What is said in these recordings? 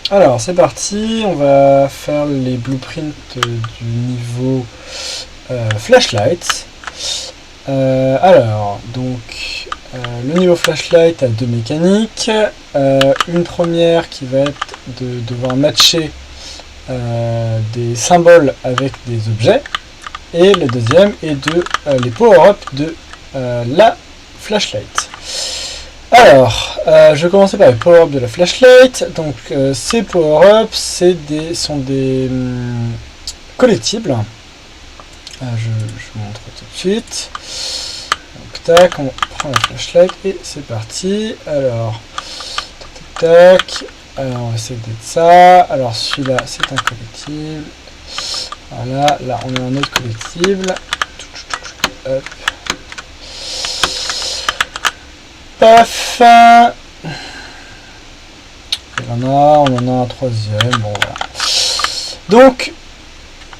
Alors c'est parti, on va faire les blueprints du niveau flashlight. Alors, donc le niveau flashlight a deux mécaniques. Une première qui va être de devoir matcher des symboles avec des objets. Et la deuxième est de les power-up de la flashlight. Alors, je vais commencer par les power-up de la flashlight. Donc, ces power-ups sont des collectibles. Je vous montre tout de suite. Donc, tac, on prend la flashlight et c'est parti. Alors, tac, tac. Alors, on va essayer d'être ça. Alors, celui-là, c'est un collectible. Voilà, là, on a un autre collectible. Hop. Paf. On en a un troisième. Bon, voilà. Donc,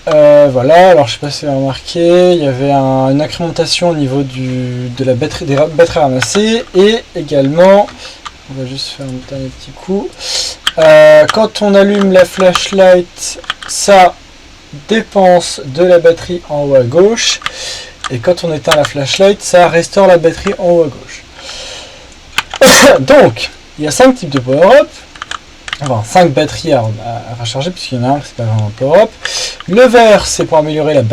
voilà. Alors, je sais pas si vous avez remarqué, il y avait une incrémentation au niveau de la batterie, des batteries ramassées. Et également, on va juste faire un dernier petit coup. Quand on allume la flashlight, ça dépense de la batterie en haut à gauche. Et quand on éteint la flashlight, ça restaure la batterie en haut à gauche. Donc, il y a 5 types de power-up, enfin 5 batteries à recharger, puisqu'il y en a un qui c'est pas vraiment un power-up. Le vert, c'est pour améliorer la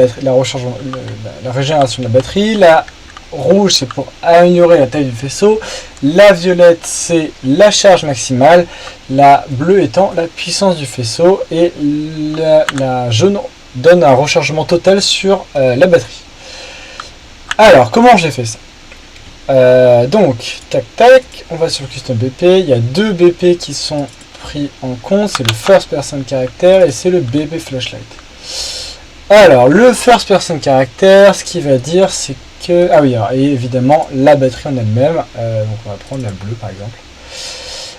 régénération de la batterie. La rouge, c'est pour améliorer la taille du faisceau. La violette, c'est la charge maximale. La bleue étant la puissance du faisceau. Et la jaune donne un rechargement total sur la batterie. Alors, comment j'ai fait ça ? Donc, tac tac, on va sur le custom BP. Il y a deux BP qui sont pris en compte, c'est le first person character et c'est le BP flashlight. Alors, le first person character, ce qu'il va dire, c'est que ah oui, alors, et évidemment la batterie en elle-même. Donc, on va prendre la bleue par exemple.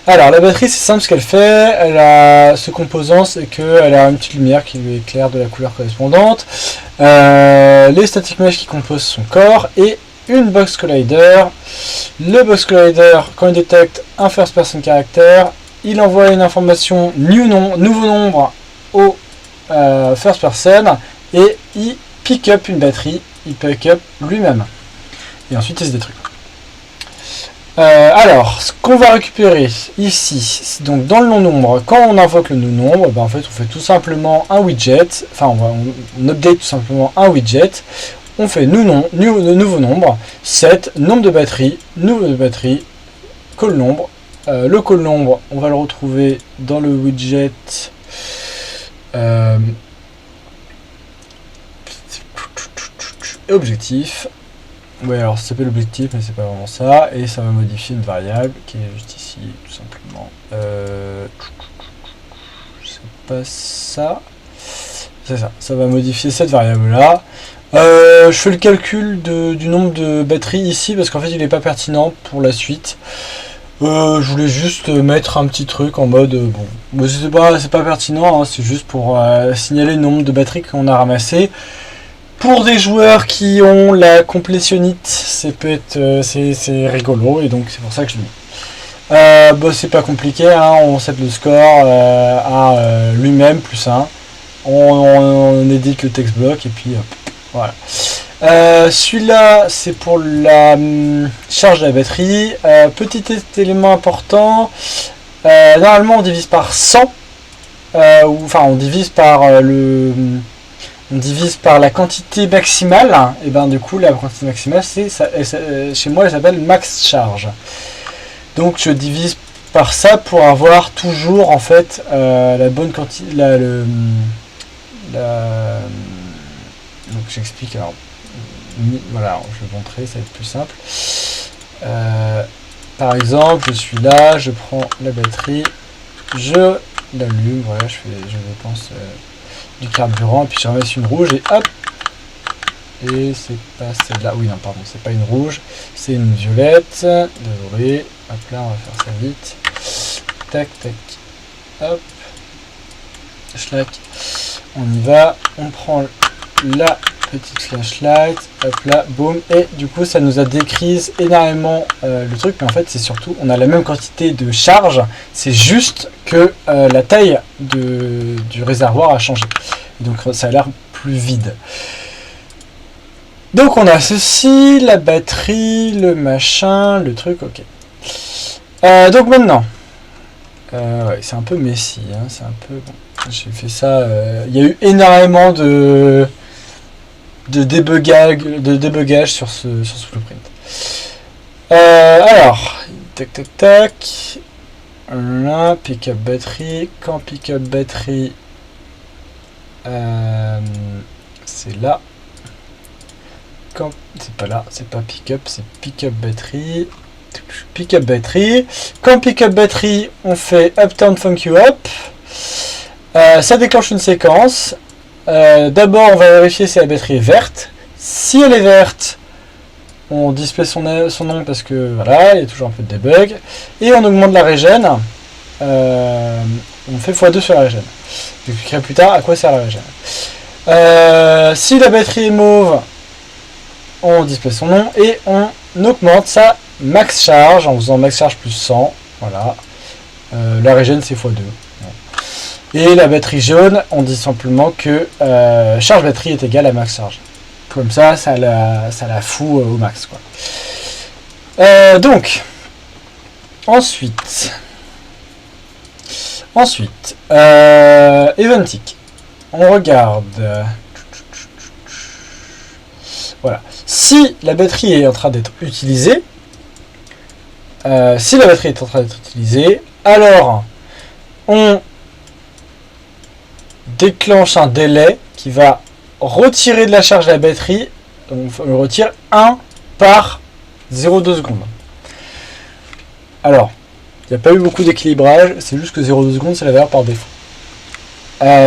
Alors, la batterie, c'est simple ce qu'elle fait. Elle a ce composant, c'est qu'elle a une petite lumière qui lui éclaire de la couleur correspondante. Les static mesh qui composent son corps et une box collider. Le box collider, quand il détecte un first person character, il envoie une information nouveau nombre au first person et il pick up une batterie, il pick up lui-même. Et ensuite il se détruit. Alors, ce qu'on va récupérer ici, donc dans le non-nombre, quand on invoque le non-nombre, ben en fait on fait tout simplement un widget, enfin on update tout simplement un widget. On fait nouveau nombre, 7, nombre de batterie, call nombre. Le call nombre, on va le retrouver dans le widget objectif. Oui, alors ça s'appelle objectif, mais c'est pas vraiment ça. Et ça va modifier une variable qui est juste ici, tout simplement. C'est pas ça. C'est ça. Ça va modifier cette variable-là. Je fais le calcul du nombre de batteries ici parce qu'en fait il n'est pas pertinent pour la suite. Je voulais juste mettre un petit truc en mode bon, c'est pas pertinent, hein, c'est juste pour signaler le nombre de batteries qu'on a ramassé. Pour des joueurs qui ont la complétionnite, c'est rigolo et donc c'est pour ça que je l'ai mis. C'est pas compliqué, hein, on set le score à lui-même plus 1. On édite le text block et puis voilà. Celui-là, c'est pour la charge de la batterie. Petit élément important, normalement on divise par 100, on divise par on divise par la quantité maximale, et ben du coup la quantité maximale, chez moi elle s'appelle max charge. Donc je divise par ça pour avoir toujours en fait la bonne quantité, donc j'explique, alors voilà, je vais montrer, ça va être plus simple. Par exemple, je suis là, je prends la batterie, je l'allume, voilà, je dépense du carburant, et puis je ramasse une rouge, et hop, et c'est pas celle-là, oui non pardon, c'est pas une rouge, c'est une violette, désolé, hop là, on va faire ça vite, tac tac, hop, schlac, on y va, on prend la petite flashlight, hop là, boum, et du coup ça nous a décrease énormément le truc, mais en fait c'est surtout, on a la même quantité de charge, c'est juste que la taille du réservoir a changé, donc ça a l'air plus vide. Donc on a ceci, la batterie, le machin, le truc, ok. Donc maintenant, ouais, c'est un peu messy, hein, c'est un peu, bon, j'ai fait ça, il y a eu énormément de débugage sur ce blueprint. Alors, tac tac tac. Là, pick up batterie. Quand pick up batterie, c'est là. Quand c'est pas là, c'est pas pick up, c'est pick up batterie. Pick up batterie. Quand pick up batterie, on fait uptown funk you up. Ça déclenche une séquence. D'abord, on va vérifier si la batterie est verte. Si elle est verte, on display son nom parce que voilà, il y a toujours un peu de debug. Et on augmente la régène. On fait x2 sur la régène. J'expliquerai plus tard à quoi sert la régène. Si la batterie est mauve, on display son nom et on augmente sa max charge en faisant max charge plus 100. Voilà. La régène c'est x2. Et la batterie jaune, on dit simplement que charge batterie est égale à max charge. Comme ça, ça la fout au max, quoi. Donc, ensuite, Eventic. On regarde. Voilà. Si la batterie est en train d'être utilisée, alors on déclenche un délai qui va retirer de la charge de la batterie. On le retire 1 par 0,2 secondes. Alors, il n'y a pas eu beaucoup d'équilibrage, c'est juste que 0,2 secondes c'est la valeur par défaut.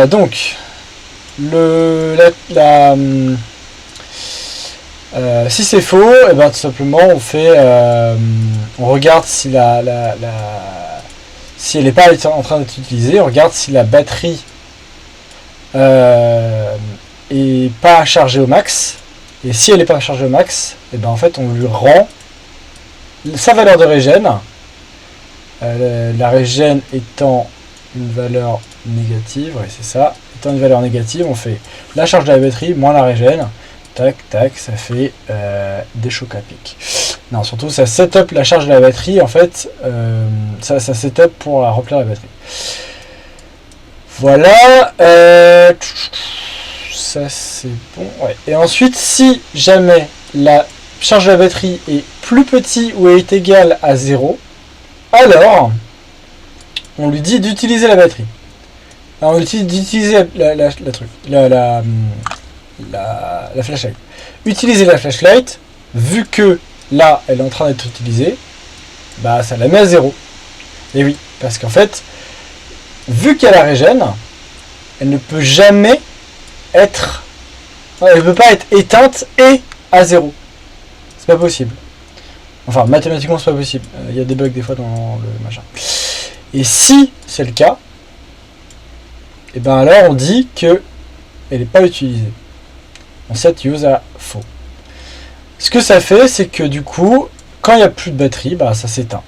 Donc, si c'est faux, et ben tout simplement on fait, on regarde si si elle n'est pas en train d'être utilisée, on regarde si la batterie est pas chargée au max, et si elle n'est pas chargée au max, et ben en fait on lui rend sa valeur de régène, la régène étant une valeur négative, ouais c'est ça, étant une valeur négative, on fait la charge de la batterie moins la régène, tac tac, ça fait des chocs à pic. Non, surtout ça setup la charge de la batterie, en fait, ça setup pour remplir la batterie. Voilà, ça c'est bon, ouais. Et ensuite, si jamais la charge de la batterie est plus petite ou est égale à 0, alors on lui dit d'utiliser la batterie. Alors, on lui dit d'utiliser la flashlight. Utiliser la flashlight, vu que là elle est en train d'être utilisée, bah ça la met à 0. Et oui, parce qu'en fait, vu qu'elle a la régène, elle ne peut jamais être. Elle ne peut pas être éteinte et à 0. C'est pas possible. Enfin, mathématiquement, c'est pas possible. Il y a des bugs des fois dans le machin. Et si c'est le cas, et ben alors on dit que elle n'est pas utilisée. On set use à faux. Ce que ça fait, c'est que du coup, quand il n'y a plus de batterie, bah ça s'éteint.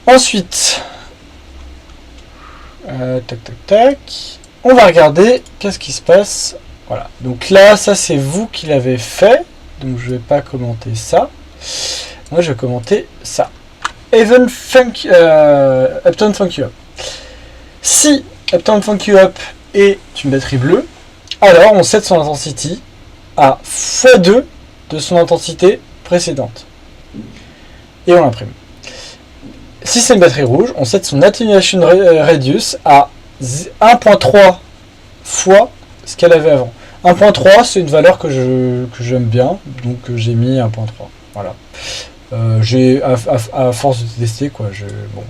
Ensuite, tac tac tac, on va regarder qu'est-ce qui se passe. Voilà. Donc là, ça c'est vous qui l'avez fait, donc je vais pas commenter ça. Moi, je vais commenter ça. Uptown Funk You Up. Si Uptown Funk You Up est une batterie bleue, alors on set son intensity à x2 de son intensité précédente. Et on l'imprime. Si c'est une batterie rouge, on set son attenuation radius à 1.3 fois ce qu'elle avait avant. 1.3 c'est une valeur que j'aime bien, donc j'ai mis 1.3. Voilà. J'ai à force de tester quoi. Bon.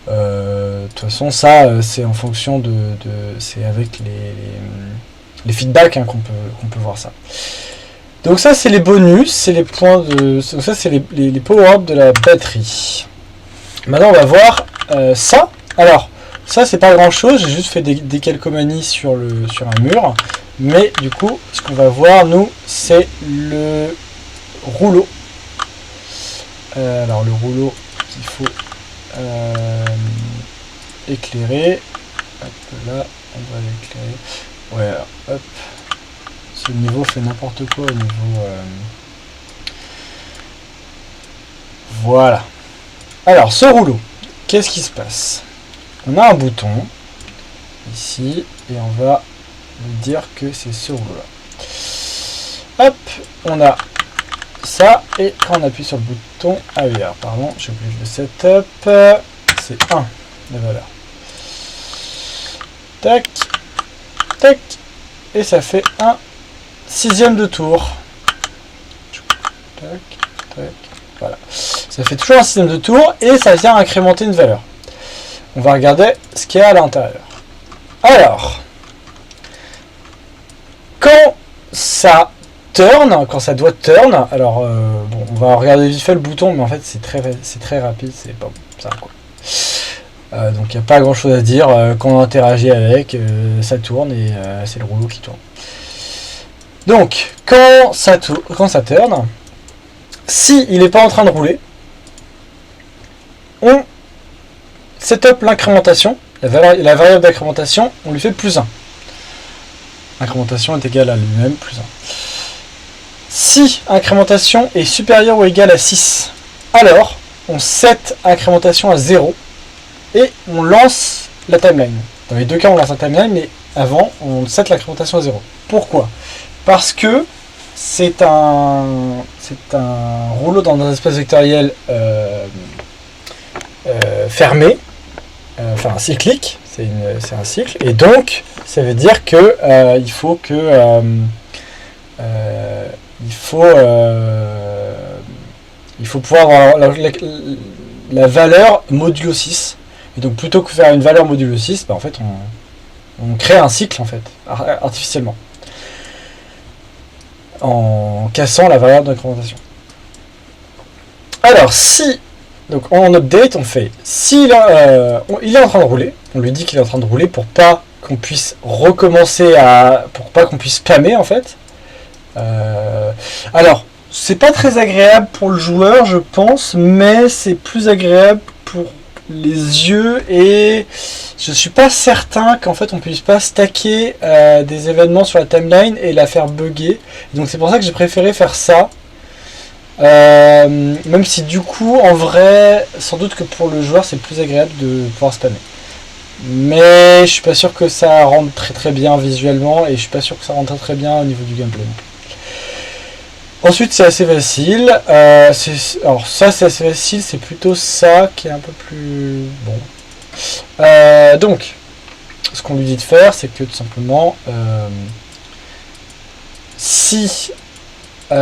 De toute façon ça c'est en fonction c'est avec les feedbacks hein, qu'on peut voir ça. Donc ça c'est les bonus, c'est les points de. Ça c'est les power-up de la batterie. Maintenant on va voir ça. Alors ça c'est pas grand chose, j'ai juste fait des calcomanies sur un mur. Mais du coup, ce qu'on va voir, nous, c'est le rouleau. Alors, le rouleau qu'il faut éclairer. Hop, là, on va l'éclairer. Ouais, alors, hop. Ce niveau fait n'importe quoi au niveau... Voilà. Alors, ce rouleau, qu'est-ce qui se passe? On a un bouton, ici, et on va nous dire que c'est ce rouleau-là. Hop, on a ça, et quand on appuie sur le bouton... Ah oui, alors, pardon, j'ai oublié le setup. C'est 1, la valeur. Tac, tac, et ça fait un 6e de tour. Tac, tac, voilà. Ça fait toujours un 6e de tour et ça vient incrémenter une valeur. On va regarder ce qu'il y a à l'intérieur. Alors, quand ça turn, quand ça doit turn, alors bon, on va regarder vite fait le bouton, mais en fait c'est très rapide, c'est pas bon, ça quoi. Donc il n'y a pas grand chose à dire, quand on interagit avec, ça tourne et c'est le rouleau qui tourne. Donc quand ça tourne, si il n'est pas en train de rouler, on setup l'incrémentation, la variable d'incrémentation, on lui fait plus 1. Incrémentation est égale à lui-même, plus 1. Si incrémentation est supérieure ou égale à 6, alors on set incrémentation à 0 et on lance la timeline. Dans les deux cas, on lance la timeline, mais avant, on set l'incrémentation à 0. Pourquoi? Parce que c'est un rouleau dans un espace vectoriel fermé, enfin cyclique, c'est un cycle, et donc ça veut dire que il faut pouvoir avoir la valeur modulo 6. Et donc plutôt que faire une valeur modulo 6, bah en fait on crée un cycle en fait, artificiellement. En cassant la variable d'incrémentation. Alors si, donc en update on fait, s'il il est en train de rouler, on lui dit qu'il est en train de rouler pour pas qu'on puisse recommencer pour pas qu'on puisse spammer en fait. Alors, c'est pas très agréable pour le joueur je pense, mais c'est plus agréable pour les yeux et je suis pas certain qu'en fait on puisse pas stacker des événements sur la timeline et la faire bugger, donc c'est pour ça que j'ai préféré faire ça, même si du coup en vrai sans doute que pour le joueur c'est plus agréable de pouvoir spammer, mais je suis pas sûr que ça rentre très bien visuellement et je suis pas sûr que ça rentre très bien au niveau du gameplay. Ensuite, c'est assez facile. Alors ça, c'est assez facile. C'est plutôt ça qui est un peu plus bon. Donc, ce qu'on lui dit de faire, c'est que tout simplement, si qu'est-ce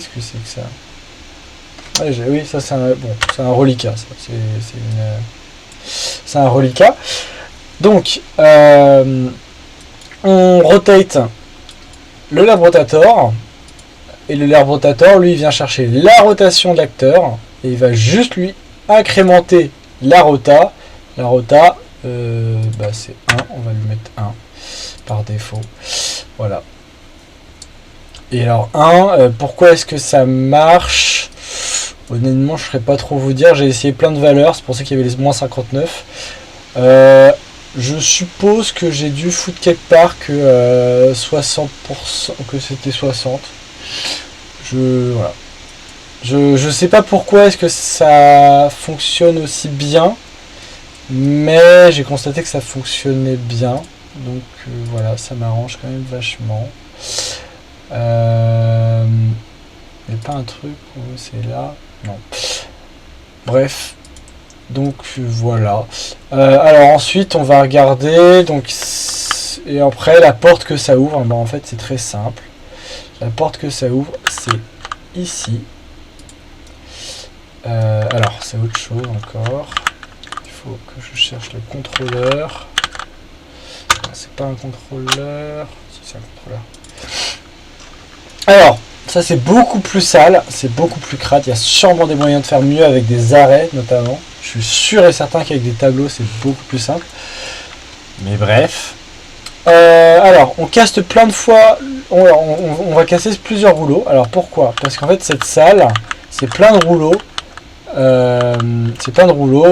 que c'est que ça? Ouais, oui, ça c'est un reliquat. C'est un reliquat. Donc, on rotate le lab rotator, et le lab rotator lui vient chercher la rotation de l'acteur et il va juste lui incrémenter la rota. La rota c'est 1, on va lui mettre 1 par défaut, voilà. Et alors 1, pourquoi est-ce que ça marche? Honnêtement je ne saurais pas trop vous dire, j'ai essayé plein de valeurs, c'est pour ça qu'il y avait les moins 59. Je suppose que j'ai dû foutre quelque part que 60%, que c'était 60. Voilà. Je sais pas pourquoi est-ce que ça fonctionne aussi bien, mais j'ai constaté que ça fonctionnait bien. Donc voilà, ça m'arrange quand même vachement. Il n'y a pas un truc où c'est là? Non. Bref. Donc voilà. Alors ensuite on va regarder. Donc et après la porte que ça ouvre, ben, en fait c'est très simple. La porte que ça ouvre c'est ici. Alors c'est autre chose encore. Il faut que je cherche le contrôleur. C'est pas un contrôleur. Si c'est un contrôleur. Alors ça c'est beaucoup plus sale, c'est beaucoup plus crade. Il y a sûrement des moyens de faire mieux avec des arrêts notamment. Je suis sûr et certain qu'avec des tableaux c'est beaucoup plus simple. Mais bref. Alors, on caste plein de fois, on va casser plusieurs rouleaux. Alors pourquoi? Parce qu'en fait cette salle, c'est plein de rouleaux.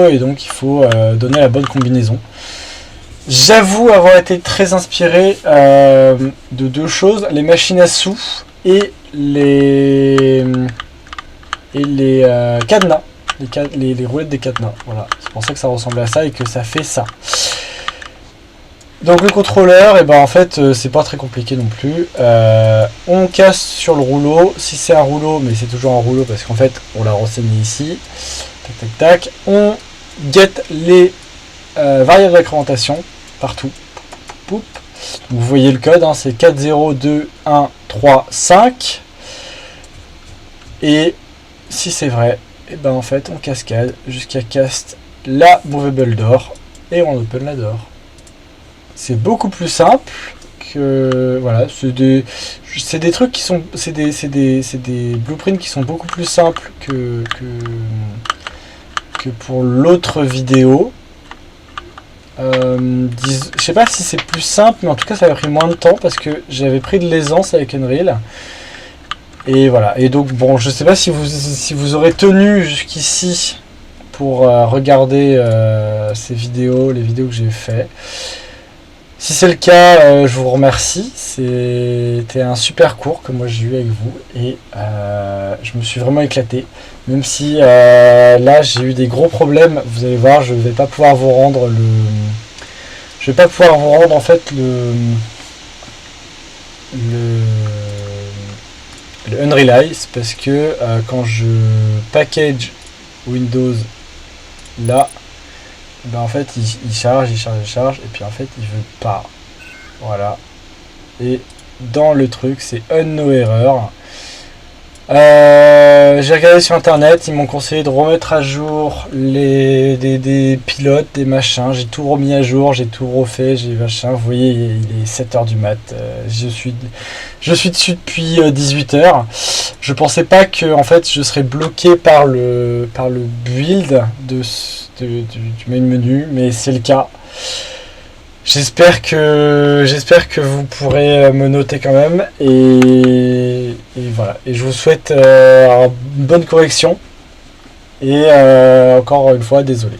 Et donc il faut donner la bonne combinaison. J'avoue avoir été très inspiré de deux choses, les machines à sous et les cadenas, les roulettes des cadenas. Voilà, c'est pour ça que ça ressemblait à ça et que ça fait ça. Donc le contrôleur, et ben en fait c'est pas très compliqué non plus. On casse sur le rouleau, si c'est un rouleau, mais c'est toujours un rouleau parce qu'en fait on l'a renseigné ici. Tac tac tac. On get les variables d'incrémentation partout. Poup. Vous voyez le code, hein, c'est 4 0 2 1 3 5. Et si c'est vrai, et ben en fait on cascade jusqu'à cast la movable door et on open la door. C'est beaucoup plus simple que voilà, c'est des trucs qui sont c'est des blueprints qui sont beaucoup plus simples que pour l'autre vidéo. Je sais pas si c'est plus simple, mais en tout cas ça a pris moins de temps parce que j'avais pris de l'aisance avec Unreal. Et voilà, et donc bon, je sais pas si vous aurez tenu jusqu'ici pour regarder ces vidéos, les vidéos que j'ai fait. Si c'est le cas, je vous remercie. C'était un super cours que moi j'ai eu avec vous et je me suis vraiment éclaté. Même si là j'ai eu des gros problèmes, vous allez voir, je vais pas pouvoir vous rendre en fait le Unrealize parce que quand je package Windows là, ben en fait il charge et puis en fait il veut pas. Voilà. Et dans le truc c'est no error. J'ai regardé sur internet, ils m'ont conseillé de remettre à jour des pilotes, des machins, j'ai tout remis à jour, j'ai tout refait, j'ai machin, vous voyez il est 7h du mat, je suis dessus depuis 18h. Je pensais pas que en fait je serais bloqué par le build du main menu, mais c'est le cas. J'espère que vous pourrez me noter quand même et voilà. Et je vous souhaite une bonne correction et encore une fois désolé.